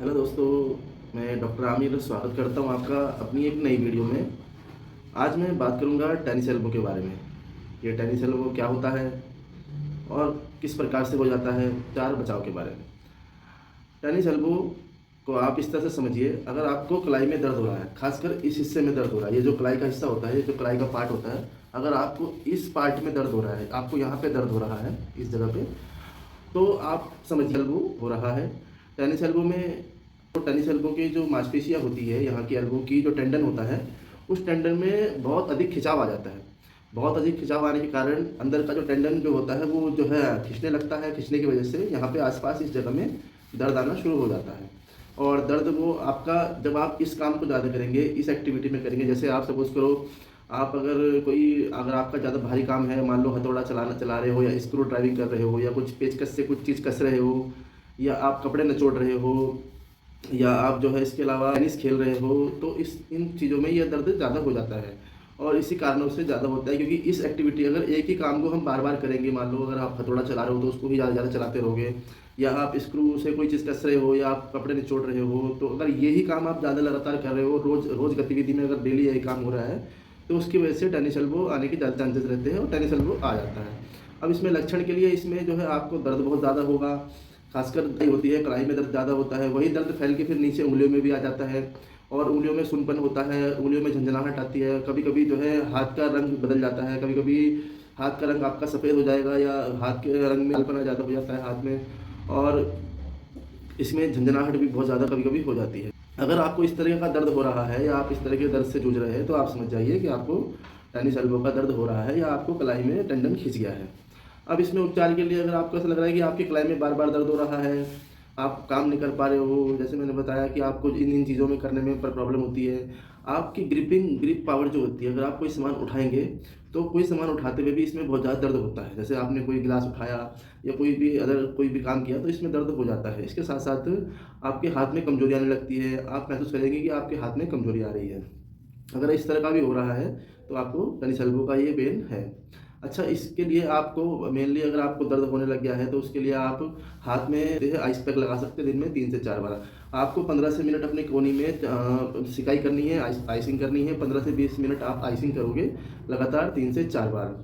Hello दोस्तों, मैं doctor Aamir स्वागत करता हूं आपका अपनी एक नई वीडियो में। आज मैं बात करूंगा टेनिस एल्बो के बारे में। ये टेनिस एल्बो क्या होता है और किस प्रकार से हो जाता है, उपचार बचाव के बारे में। टेनिस एल्बो को आप इस तरह से समझिए, अगर आपको कलाई में दर्द हो रहा है, खासकर इस हिस्से में दर्द हो रहा है, ये जो कलाई का हिस्सा होता है, ये जो कलाई का पार्ट होता है, अगर आपको इस पार्ट में दर्द हो रहा है, आपको यहाँ पे दर्द हो रहा है इस जगह पे, तो आप समझिए एल्बो हो रहा है। टेनिस एल्बो में तो टेनिस एल्बो की जो मांसपेशियाँ होती है, यहाँ की एल्बो की जो टेंडन होता है, उस टेंडन में बहुत अधिक खिंचाव आ जाता है। बहुत अधिक खिंचाव आने के कारण अंदर का जो टेंडन जो होता है वो जो है खींचने लगता है। खींचने की वजह से यहाँ पे आसपास इस जगह में दर्द आना शुरू हो जाता है। और दर्द वो आपका, जब आप इस काम को ज़्यादा करेंगे, इस एक्टिविटी में करेंगे, जैसे आप सपोज़ करो, आप अगर आपका ज़्यादा भारी काम है, मान लो हथौड़ा चला रहे हो, या स्क्रू ड्राइविंग कर रहे हो, या कुछ पेचकस से कुछ चीज़ कस रहे हो, या आप कपड़े निचोड़ रहे हो, या आप जो है इसके अलावा टेनिस खेल रहे हो, तो इन चीज़ों में यह दर्द ज़्यादा हो जाता है। और इसी कारणों से ज़्यादा होता है, क्योंकि इस एक्टिविटी, अगर एक ही काम को हम बार बार करेंगे, मान लो अगर आप हथौड़ा चला रहे हो तो उसको ही ज़्यादा चलाते रहोगे, या आप स्क्रू से कोई चीज़ कस रहे हो, या आप कपड़े निचोड़ रहे हो, तो अगर यही काम आप ज़्यादा लगातार कर रहे हो, रोज़ गतिविधि में अगर डेली यही काम हो रहा है, तो उसकी वजह से टेनिस एल्बो आने के ज़्यादा चांसेस रहते हैं और टेनिस एल्बो आ जाता है। अब इसमें लक्षण के लिए, इसमें जो है आपको दर्द बहुत ज़्यादा होगा, खासकर कलाई होती है, कलाई में दर्द ज़्यादा होता है, वही दर्द फैल के फिर नीचे उंगलियों में भी आ जाता है, और उंगलियों में सुनपन होता है, उंगलियों में झंझनाहट आती है, कभी कभी जो है हाथ का रंग बदल जाता है, कभी कभी हाथ का रंग आपका सफ़ेद हो जाएगा, या हाथ के रंग में लालपना ज़्यादा हो जाता है हाथ में, और इसमें झंझनाहट भी बहुत ज़्यादा कभी कभी हो जाती है। अगर आपको इस तरह का दर्द हो रहा है, या आप इस तरह के दर्द से जूझ रहे हैं, तो आप समझ जाइए कि आपको टेनिस एल्बो का दर्द हो रहा है, या आपको कलाई में टेंडन खिंच गया है। अब इसमें उपचार के लिए, अगर आपको ऐसा लग रहा है कि आपकी कलाई में बार बार दर्द हो रहा है, आप काम नहीं कर पा रहे हो, जैसे मैंने बताया कि आपको इन इन चीज़ों में करने में प्रॉब्लम होती है, आपकी ग्रिप पावर जो होती है, अगर आप कोई सामान उठाएंगे, तो कोई सामान उठाते हुए भी इसमें बहुत ज़्यादा दर्द होता है। जैसे आपने कोई गिलास उठाया, या कोई भी काम किया, तो इसमें दर्द हो जाता है। इसके साथ साथ आपके हाथ में कमजोरी आने लगती है, आप महसूस करेंगे कि आपके हाथ में कमजोरी आ रही है। अगर इस तरह का भी हो रहा है, तो आपको टेनिस एल्बो का ये पेन है। अच्छा, इसके लिए आपको मेनली, अगर आपको दर्द होने लग गया है, तो उसके लिए आप हाथ में जो है आइस पैक लगा सकते हैं, दिन में 3 से 4 बार। आपको 15 से मिनट अपने कोहनी में सिकाई करनी है, आइसिंग करनी है। 15 से 20 मिनट आप आइसिंग करोगे लगातार 3 से 4 बार।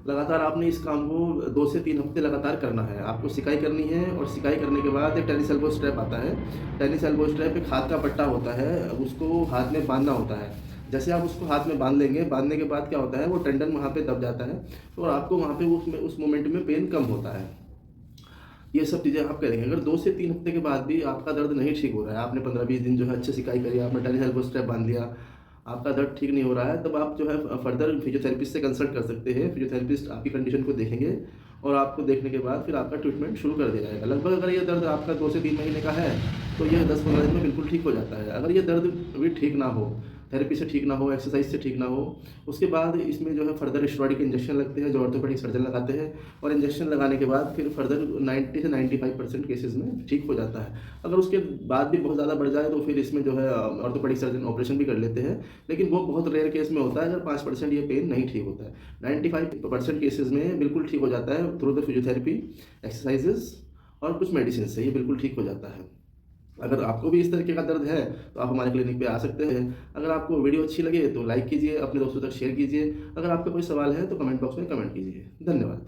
लगातार आपने इस काम को 2 से 3 हफ्ते लगातार करना है। आपको सिकाई करनी है, और सिकाई करने के बाद एक टेनिस एल्बो स्ट्रैप आता है। टेनिस एल्बो स्ट्रैप एक हाथ का पट्टा होता है, उसको हाथ में बांधना होता है। जैसे आप उसको हाथ में बांध लेंगे, बांधने के बाद क्या होता है, वो टेंडन वहाँ पे दब जाता है, और आपको वहाँ पे उस मोमेंट में पेन कम होता है। ये सब चीज़ें आप करेंगे। अगर 2 से 3 हफ्ते के बाद भी आपका दर्द नहीं ठीक हो रहा है, आपने 15-20 दिन जो है अच्छे सिकाई करी, आपने टेनिस एल्बो स्ट्रैप बांध लिया, आपका दर्द ठीक नहीं हो रहा है, तब आप जो है फर्दर फिजियोथेरेपिस्ट से कंसल्ट कर सकते हैं। फिजियोथेरेपिस्ट आपकी कंडीशन को देखेंगे, और आपको देखने के बाद फिर आपका ट्रीटमेंट शुरू कर दिया जाएगा। लगभग अगर ये दर्द आपका 2 से 3 महीने का है, तो यह 10-15 दिन में बिल्कुल ठीक हो जाता है। अगर ये दर्द भी ठीक ना हो, थेरेपी से ठीक ना हो, एक्सरसाइज से ठीक ना हो, उसके बाद इसमें जो है फर्दर स्टेरॉइड के इंजेक्शन लगते हैं, जो ऑर्थोपेडिक सर्जन लगाते हैं, और इंजेक्शन लगाने के बाद फिर फर्दर 90 से 95% केसेज़ में ठीक हो जाता है। अगर उसके बाद भी बहुत ज़्यादा बढ़ जाए, तो फिर इसमें जो है ऑर्थोपेडिक सर्जन ऑपरेशन भी कर लेते हैं, लेकिन वो बहुत रेयर केस में होता है, अगर 5% ये पेन नहीं ठीक होता है। 95% केसेज़ में बिल्कुल ठीक हो जाता है थ्रू द फिजियोथेरेपी, एक्सरसाइजेज़ और कुछ मेडिसिन से ये बिल्कुल ठीक हो जाता है। अगर आपको भी इस तरीके का दर्द है, तो आप हमारे क्लिनिक पे आ सकते हैं। अगर आपको वीडियो अच्छी लगे, तो लाइक कीजिए, अपने दोस्तों तक शेयर कीजिए। अगर आपका कोई सवाल है, तो कमेंट बॉक्स में कमेंट कीजिए। धन्यवाद।